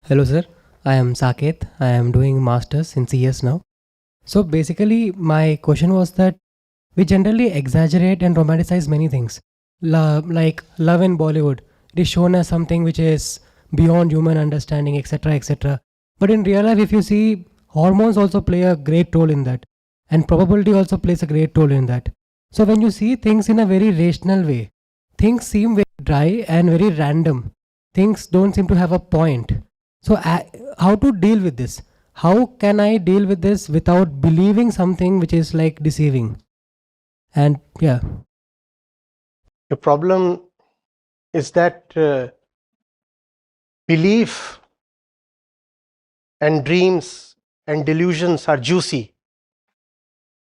Hello, sir. I am Saket. I am doing masters in CS now. So basically, my question was that we generally exaggerate and romanticize many things. Like love in Bollywood, it is shown as something which is beyond human understanding, etc., etc. But in real life, if you see, hormones also play a great role in that, and probability also plays a great role in that. So when you see things in a very rational way, things seem very dry and very random. Things don't seem to have a point. So, how to deal with this? How can I deal with this without believing something which is like deceiving? And yeah, The problem is that belief and dreams and delusions are juicy,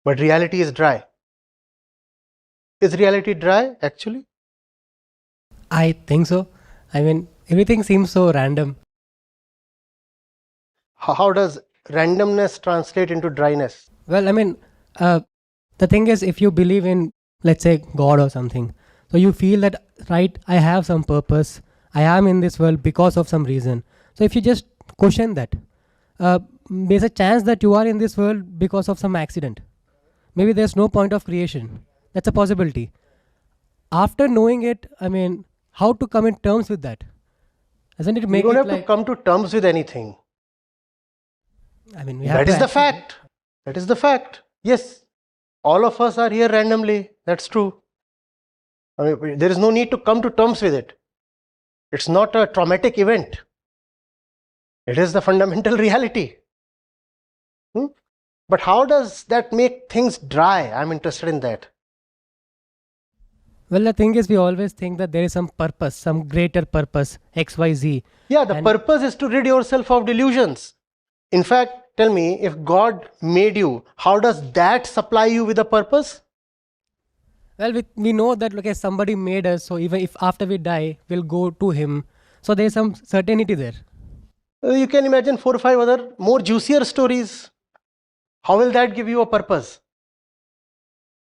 but reality is dry. Is reality dry actually? I think so. I mean, everything seems so random. How does randomness translate into dryness? Well, I mean, uh, the thing is, if you believe in, let's say, God or something, so you feel that, right, I have some purpose, I am in this world because of some reason. So if you just question that, uh, there's a chance that you are in this world because of some accident. Maybe there's no point of creation. That's a possibility. After knowing it, I mean, how to come in terms with that? Doesn't it You make don't it have to like, come to terms with anything. I mean, we have That to is the accept it. fact. That is the fact. Yes, all of us are here randomly. That's true. I mean, there is no need to come to terms with it. It's not a traumatic event. It is the fundamental reality. Hmm? But how does that make things dry? I'm interested in that. Well, the thing is, we always think that there is some purpose, some greater purpose, X, Y, Z. Yeah, the And purpose is to rid yourself of delusions. In fact, tell me, if God made you, how does that supply you with a purpose? well, we know that, okay, somebody made us, so even if after we die, we'll go to him. So there's some certainty there. You can imagine four or five other more juicier stories. How will that give you a purpose?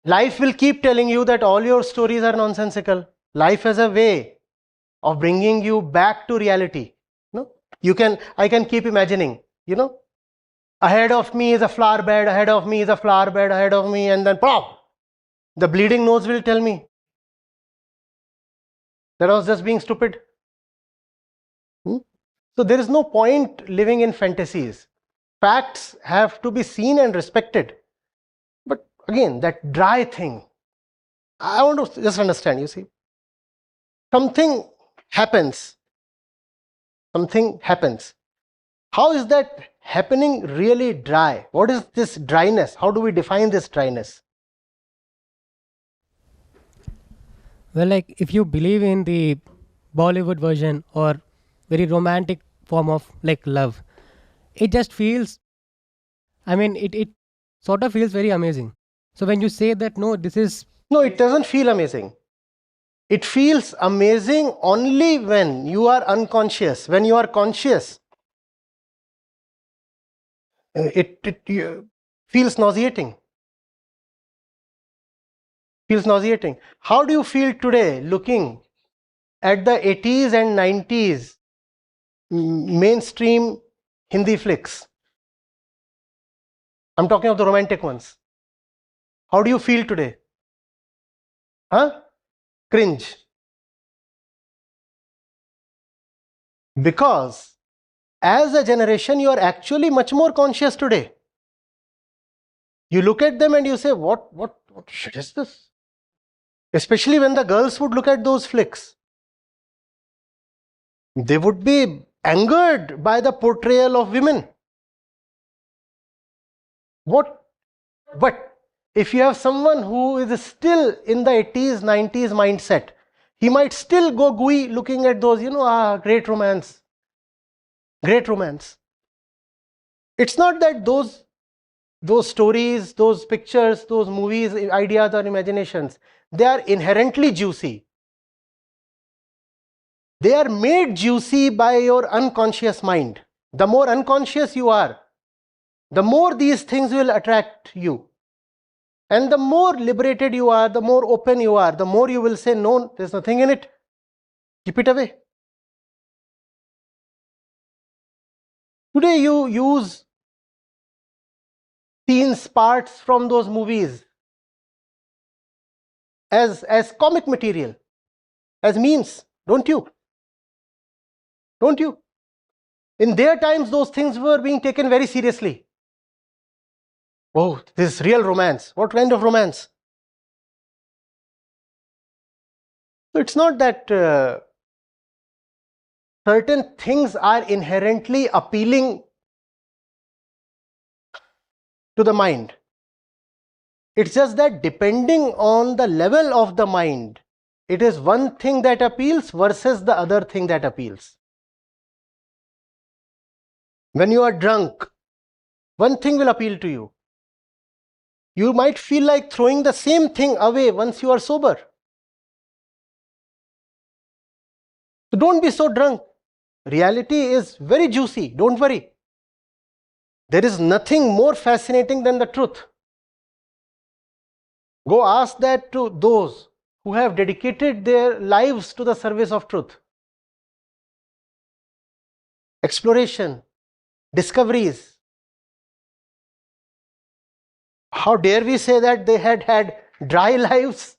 Life will keep telling you that all your stories are nonsensical. Life has a way of bringing you back to reality. No, I can keep imagining. Ahead of me is a flower bed. Ahead of me is a flower bed. Ahead of me, and then pop, the bleeding nose will tell me that I was just being stupid. Hmm? So there is no point living in fantasies. Facts have to be seen and respected. But again, that dry thing, I want to just understand. You see, something happens. Something happens. How is that happening really dry? What is this dryness? How do we define this dryness? Well, like if you believe in the Bollywood version or very romantic form of like love, it just feels, I mean, it sort of feels very amazing. So when you say that, no, this is, No, it doesn't feel amazing. It feels amazing only when you are unconscious. When you are conscious, it feels nauseating. Feels nauseating. How do you feel today looking at the 80s and 90s mainstream Hindi flicks? I'm talking of the romantic ones. How do you feel today? Huh? Cringe. Because as a generation, you are actually much more conscious today. You look at them and you say, what shit is this? Especially when the girls would look at those flicks. They would be angered by the portrayal of women. What? But if you have someone who is still in the 80s, 90s mindset, he might still go gooey looking at those, great romance. Great romance. It's not that those stories, those pictures, those movies, ideas or imaginations, they are inherently juicy. They are made juicy by your unconscious mind. The more unconscious you are, the more these things will attract you. And the more liberated you are, the more open you are, the more you will say, no, there's nothing in it. Keep it away. Today you use scenes, parts from those movies as comic material, as memes, don't you? Don't you? In their times, those things were being taken very seriously. Oh, this real romance. What kind of romance? So it's not that certain things are inherently appealing to the mind. It's just that depending on the level of the mind, it is one thing that appeals versus the other thing that appeals. When you are drunk, one thing will appeal to you. You might feel like throwing the same thing away once you are sober. So don't be so drunk. Reality is very juicy. Don't worry. There is nothing more fascinating than the truth. Go ask that to those who have dedicated their lives to the service of truth. Exploration, discoveries. How dare we say that they had had dry lives?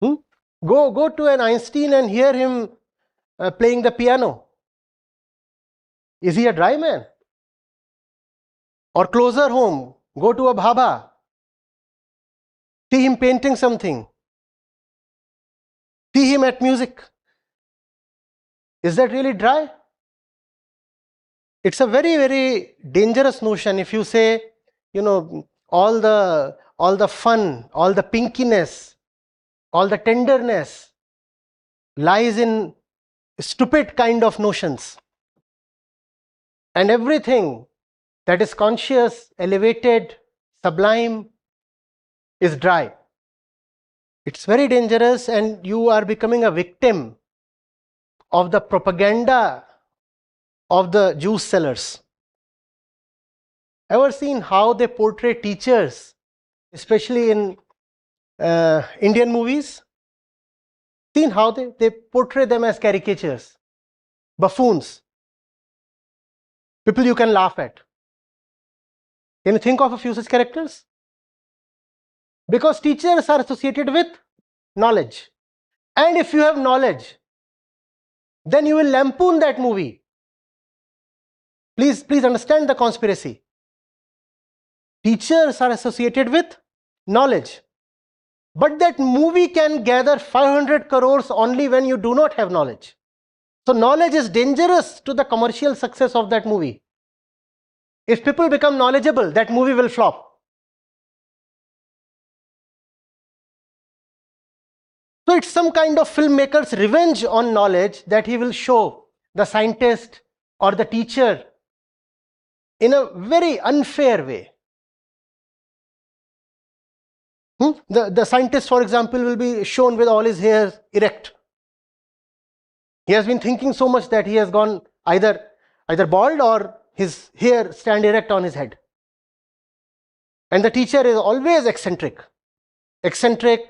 Go to an Einstein and hear him playing the piano. Is he a dry man? Or closer home, go to a Bhabha. See him painting something. See him at music. Is that really dry? It's a very, very dangerous notion if you say, all the fun, all the pinkiness, all the tenderness lies in stupid kind of notions. And everything that is conscious, elevated, sublime is dry. It's very dangerous, and you are becoming a victim of the propaganda of the juice sellers. Ever seen how they portray teachers, especially in Indian movies? Seen how they portray them as caricatures, buffoons, people you can laugh at. Can you think of a few such characters? Because teachers are associated with knowledge. And if you have knowledge, then you will lampoon that movie. Please understand the conspiracy. Teachers are associated with knowledge. But that movie can gather 500 crores only when you do not have knowledge. So knowledge is dangerous to the commercial success of that movie. If people become knowledgeable, that movie will flop. So it's some kind of filmmaker's revenge on knowledge that he will show the scientist or the teacher in a very unfair way. The scientist, for example, will be shown with all his hair erect. He has been thinking so much that he has gone either bald or his hair stand erect on his head. And the teacher is always eccentric,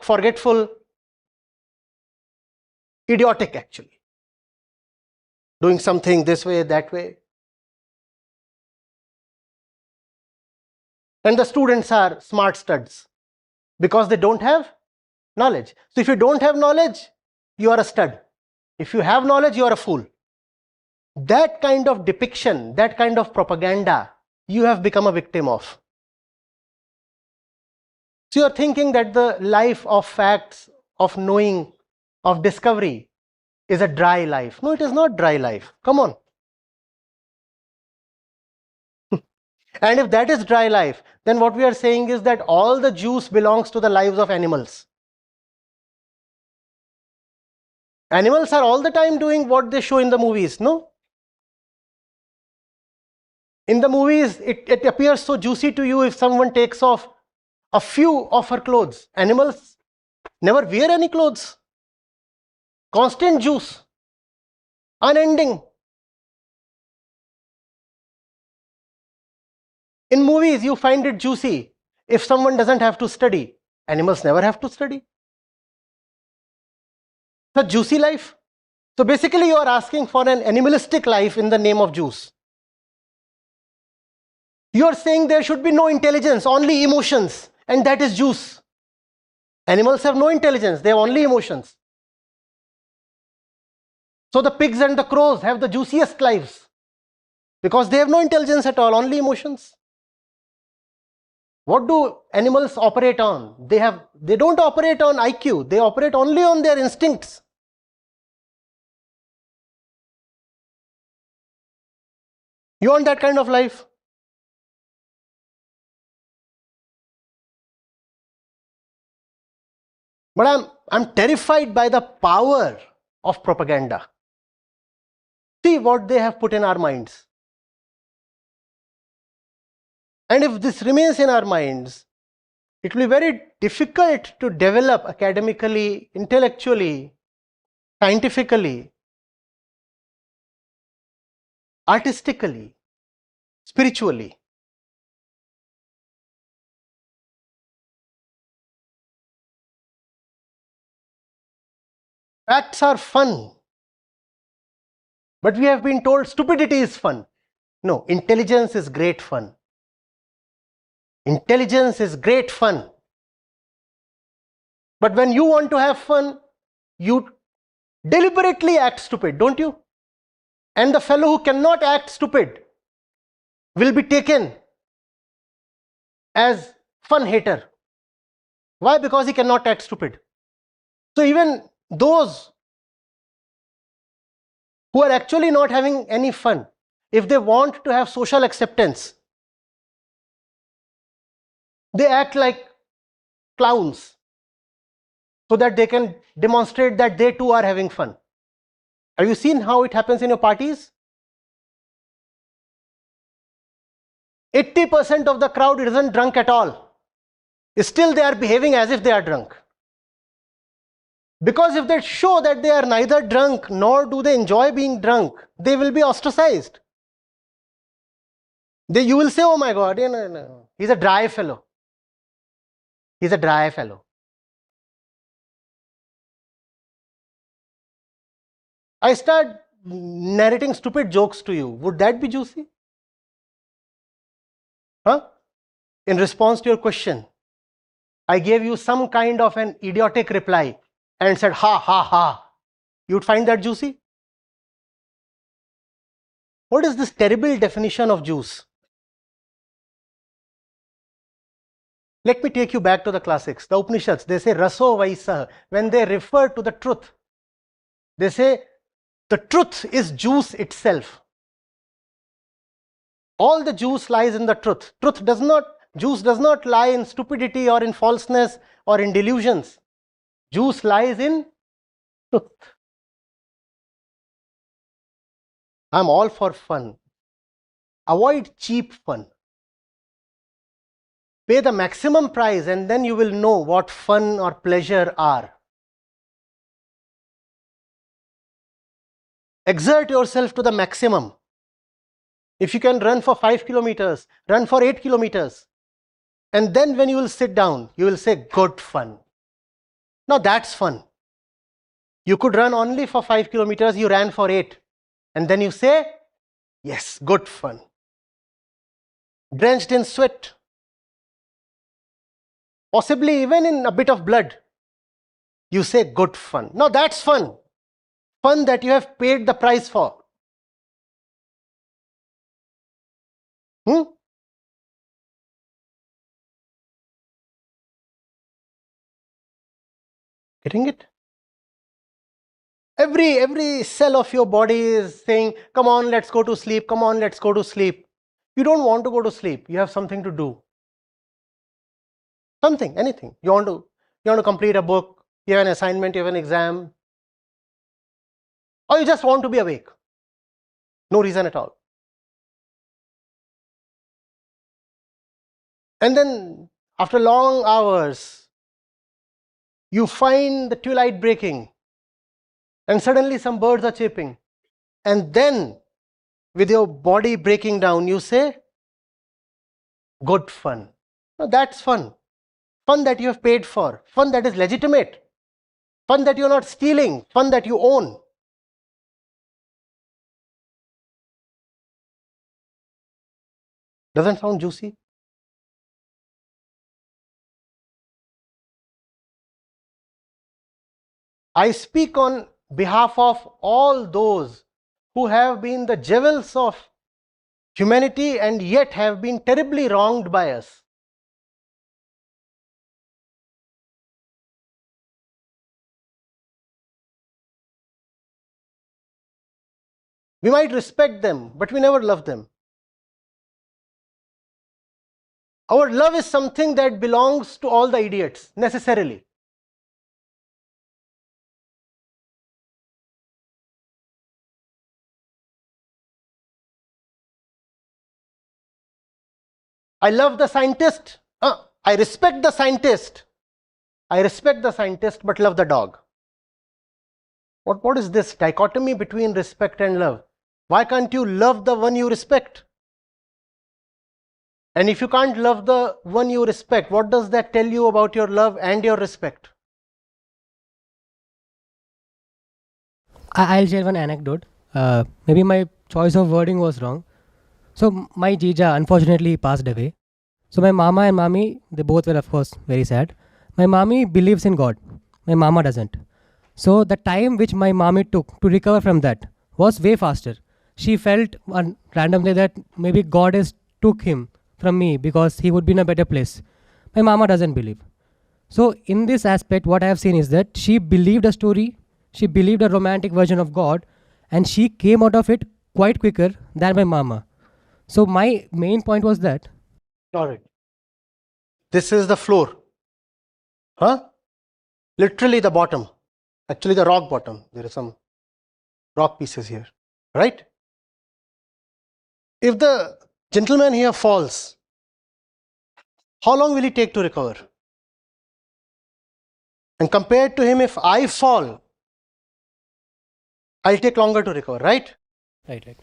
forgetful, idiotic actually. Doing something this way, that way. And the students are smart studs because they don't have knowledge. So if you don't have knowledge, you are a stud. If you have knowledge, you are a fool. That kind of depiction, that kind of propaganda, you have become a victim of. So you are thinking that the life of facts, of knowing, of discovery is a dry life. No, it is not dry life. Come on. And if that is dry life, then what we are saying is that all the juice belongs to the lives of animals. Animals are all the time doing what they show in the movies, no? In the movies, it appears so juicy to you if someone takes off a few of her clothes. Animals never wear any clothes. Constant juice. Unending. In movies, you find it juicy if someone doesn't have to study. Animals never have to study. It's a juicy life. So basically you are asking for an animalistic life in the name of juice. You are saying there should be no intelligence, only emotions, and that is juice. Animals have no intelligence, they have only emotions. So the pigs and the crows have the juiciest lives because they have no intelligence at all, only emotions. What do animals operate on? They don't operate on IQ, they operate only on their instincts. You want that kind of life? But I'm terrified by the power of propaganda. See what they have put in our minds. And if this remains in our minds, it will be very difficult to develop academically, intellectually, scientifically, artistically, spiritually. Facts are fun, but we have been told stupidity is fun. No, intelligence is great fun. Intelligence is great fun. But when you want to have fun, you deliberately act stupid, don't you? And the fellow who cannot act stupid will be taken as fun hater. Why? Because he cannot act stupid. So even those who are actually not having any fun, if they want to have social acceptance, they act like clowns so that they can demonstrate that they too are having fun. Have you seen how it happens in your parties? 80% of the crowd isn't drunk at all. Still they are behaving as if they are drunk. Because if they show that they are neither drunk nor do they enjoy being drunk, they will be ostracized. You will say, oh my God, he's a dry fellow. He's a dry fellow. I start narrating stupid jokes to you. Would that be juicy? Huh? In response to your question, I gave you some kind of an idiotic reply and said, ha, ha, ha. You'd find that juicy? What is this terrible definition of juice? Let me take you back to the classics, the Upanishads. They say, raso vaisa. When they refer to the truth, they say, the truth is juice itself. All the juice lies in the truth. Juice does not lie in stupidity or in falseness or in delusions. Juice lies in truth. I'm all for fun. Avoid cheap fun. Pay the maximum price and then you will know what fun or pleasure are. Exert yourself to the maximum. If you can run for 5 kilometers, run for 8 kilometers. And then when you will sit down, you will say, good fun. Now that's fun. You could run only for 5 kilometers, you ran for 8. And then you say, yes, good fun. Drenched in sweat. Possibly even in a bit of blood. You say, good fun. Now that's fun. Fun that you have paid the price for. Getting it? Every cell of your body is saying, come on, let's go to sleep. Come on, let's go to sleep. You don't want to go to sleep. You have something to do. Something, anything. You want to complete a book. You have an assignment. You have an exam. Or you just want to be awake. No reason at all. And then after long hours, you find the twilight breaking. And suddenly some birds are chirping. And then with your body breaking down, you say, good fun. Now that's fun. Fun that you have paid for. Fun that is legitimate. Fun that you're not stealing. Fun that you own. Doesn't sound juicy? I speak on behalf of all those who have been the jewels of humanity and yet have been terribly wronged by us. We might respect them, but we never love them. Our love is something that belongs to all the idiots, necessarily. I love the scientist. I respect the scientist. I respect the scientist, but love the dog. What is this dichotomy between respect and love? Why can't you love the one you respect? And if you can't love the one you respect, what does that tell you about your love and your respect? I'll share one anecdote. Maybe my choice of wording was wrong. So my Jija unfortunately passed away. So my mama and mommy, they both were of course very sad. My mommy believes in God. My mama doesn't. So the time which my mommy took to recover from that was way faster. She felt randomly that maybe God has took him from me because he would be in a better place. My mama doesn't believe. So in this aspect, what I have seen is that she believed a story, she believed a romantic version of God, and she came out of it quite quicker than my mama. So my main point was that. Alright. This is the floor. Literally the bottom. Actually the rock bottom. There are some rock pieces here. Right? If the gentleman here falls, how long will he take to recover? And compared to him, if I fall, I'll take longer to recover, right? Right.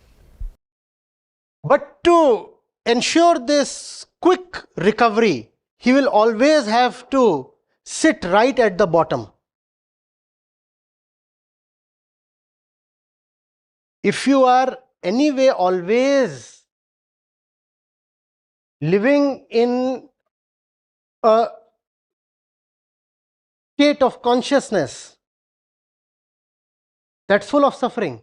But to ensure this quick recovery, he will always have to sit right at the bottom. If you are anyway always living in a state of consciousness that's full of suffering,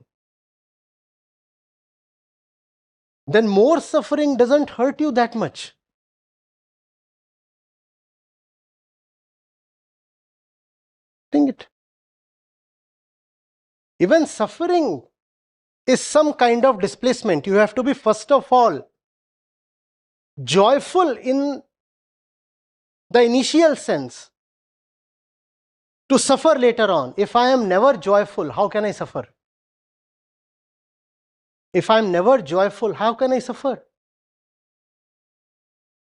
then more suffering doesn't hurt you that much. Think it. Even suffering is some kind of displacement. You have to be first of all joyful in the initial sense to suffer later on. If I am never joyful, how can I suffer? If I am never joyful, how can I suffer?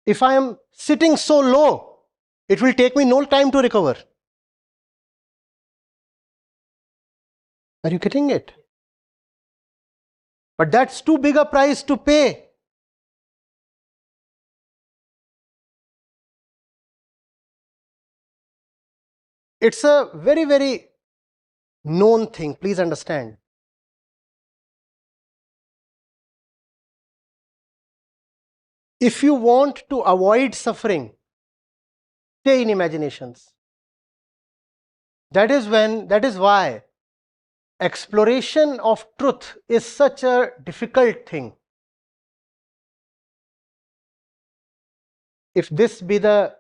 If I am sitting so low, it will take me no time to recover. Are you getting it? But that's too big a price to pay. It's a very, very known thing, please understand. If you want to avoid suffering, stay in imaginations. That is why exploration of truth is such a difficult thing. If this be the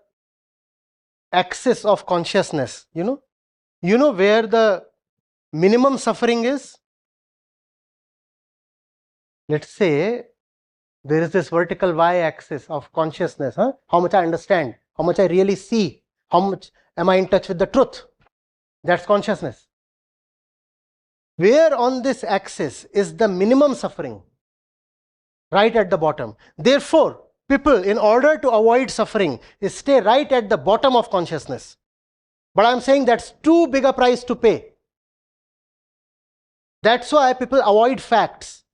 axis of consciousness, you know where the minimum suffering is? Let's say there is this vertical y-axis of consciousness. How much I understand, how much I really see, how much am I in touch with the truth. That's consciousness. Where on this axis is the minimum suffering? Right at the bottom. Therefore, people, in order to avoid suffering, stay right at the bottom of consciousness. But I'm saying that's too big a price to pay. That's why people avoid facts.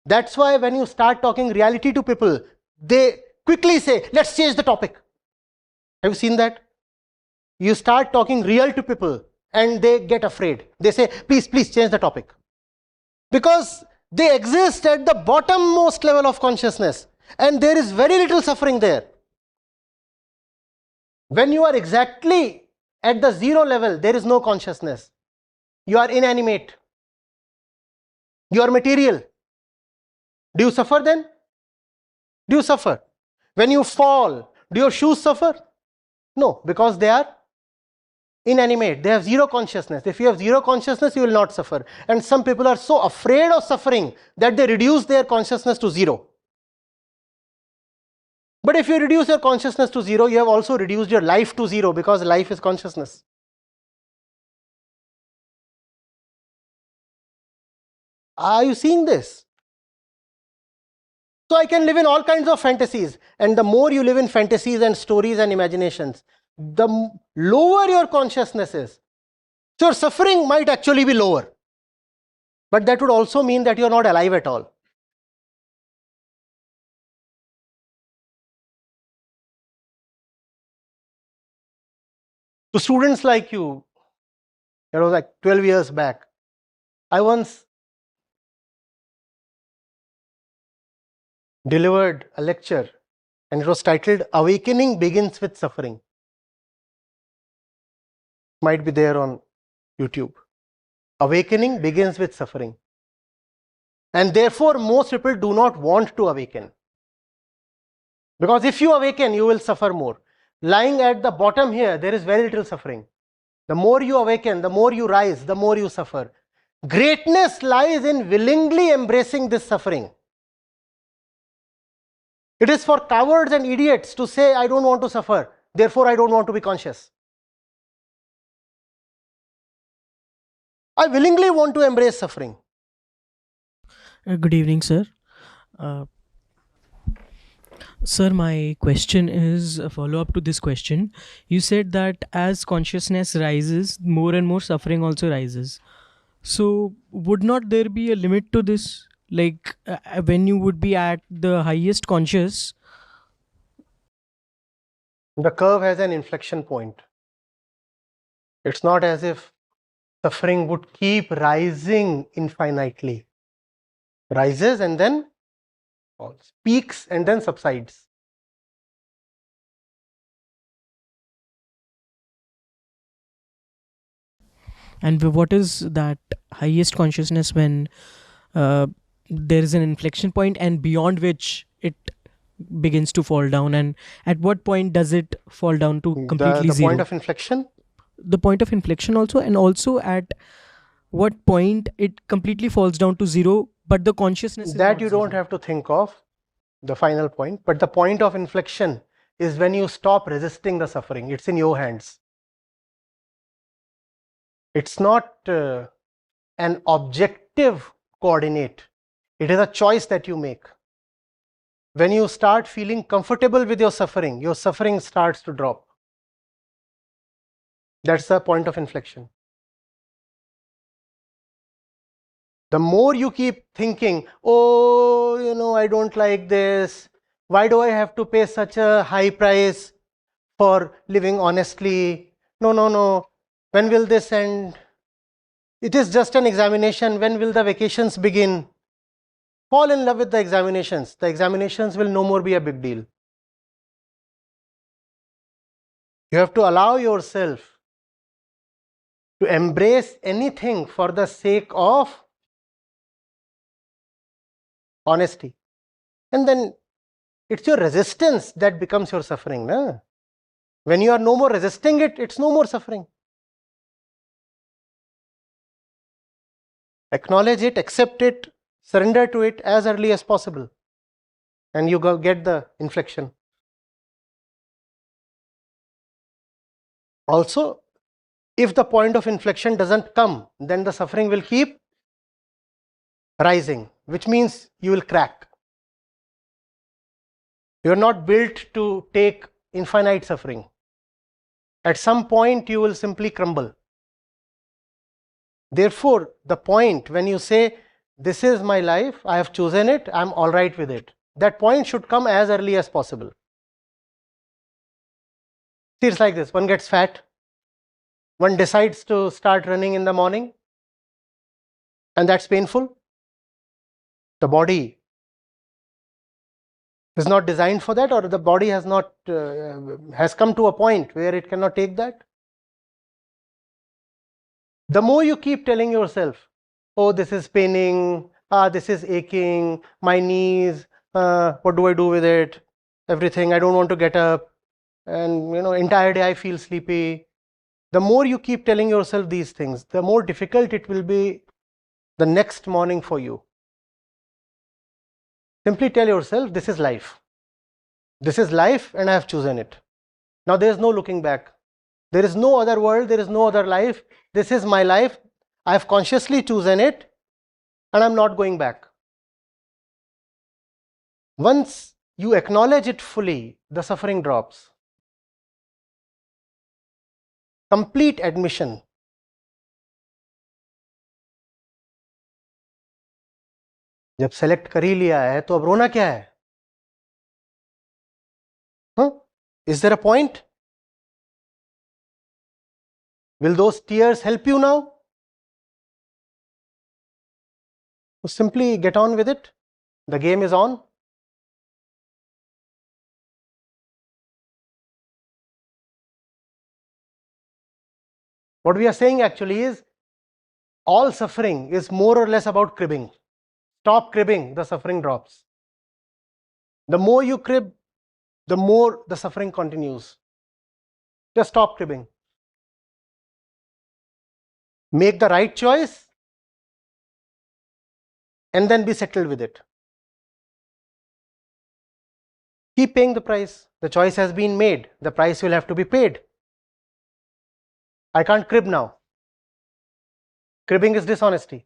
That's why when you start talking reality to people, they quickly say, let's change the topic. Have you seen that? You start talking real to people and they get afraid. They say, please change the topic. Because they exist at the bottommost level of consciousness. and there is very little suffering there. When you are exactly at the zero level, there is no consciousness. You are inanimate. You are material. Do you suffer then? Do you suffer? When you fall, do your shoes suffer? No, because they are inanimate. They have zero consciousness. If you have zero consciousness, you will not suffer. And some people are so afraid of suffering that they reduce their consciousness to zero. But if you reduce your consciousness to zero, you have also reduced your life to zero, because life is consciousness. Are you seeing this? So I can live in all kinds of fantasies, and the more you live in fantasies and stories and imaginations, the lower your consciousness is. So your suffering might actually be lower, but that would also mean that you are not alive at all. To students like you, it was like 12 years back, I once delivered a lecture, and it was titled "Awakening Begins with Suffering." Might be there on YouTube. Awakening begins with suffering. And therefore, most people do not want to awaken. Because if you awaken, you will suffer more. Lying at the bottom here, there is very little suffering. The more you awaken, the more you rise, the more you suffer. Greatness lies in willingly embracing this suffering. It is for cowards and idiots to say, I don't want to suffer, therefore I don't want to be conscious. I willingly want to embrace suffering. Good evening, sir. Uh, Sir, my question is a follow up to this question. You said that as consciousness rises, more and more suffering also rises. So, would not there be a limit to this? Like when you would be at the highest conscious. The curve has an inflection point. It's not as if suffering would keep rising infinitely. Rises and then falls, peaks and then subsides. And what is that highest consciousness when uh, there is an inflection point and beyond which it begins to fall down? And at what point does it fall down to completely The point zero? of inflection, The point of inflection also, and also at what point it completely falls down to zero but the consciousness is that not you don't zero? have to think of, the final point. But the point of inflection is when you stop resisting the suffering. It's in your hands. It's not an objective coordinate. It is a choice that you make. When you start feeling comfortable with your suffering starts to drop. That's the point of inflection. The more you keep thinking, oh, I don't like this. Why do I have to pay such a high price for living honestly? No, no, no. When will this end? It is just an examination. When will the vacations begin? Fall in love with the examinations. The examinations will no more be a big deal. You have to allow yourself to embrace anything for the sake of honesty. And then it's your resistance that becomes your suffering. Na? When you are no more resisting it, it's no more suffering. Acknowledge it, accept it, surrender to it as early as possible, and you get the inflection. Also, if the point of inflection doesn't come, then the suffering will keep rising, which means you will crack. You are not built to take infinite suffering. At some point, you will simply crumble. Therefore, the point when you say, this is my life, I have chosen it, I'm all right with it, that point should come as early as possible. See, it's like this: one gets fat, one decides to start running in the morning, and that's painful. The body is not designed for that, or the body has not has come to a point where it cannot take that. The more you keep telling yourself, oh, this is paining, this is aching, my knees, what do I do with it, everything, I don't want to get up, and entire day I feel sleepy. The more you keep telling yourself these things, the more difficult it will be the next morning for you. Simply tell yourself, this is life. This is life and I have chosen it. Now there is no looking back. There is no other world, there is no other life. This is my life. I have consciously chosen it and I'm not going back. Once you acknowledge it fully, the suffering drops. Complete admission. जब select कर ही लिया है तो अब रोना क्या है? Is there a point? Will those tears help you now? Simply get on with it. The game is on. What we are saying actually is, all suffering is more or less about cribbing. Stop cribbing, the suffering drops. The more you crib, the more the suffering continues. Just stop cribbing. Make the right choice and then be settled with it. Keep paying the price. The choice has been made. The price will have to be paid. I can't crib now. Cribbing is dishonesty.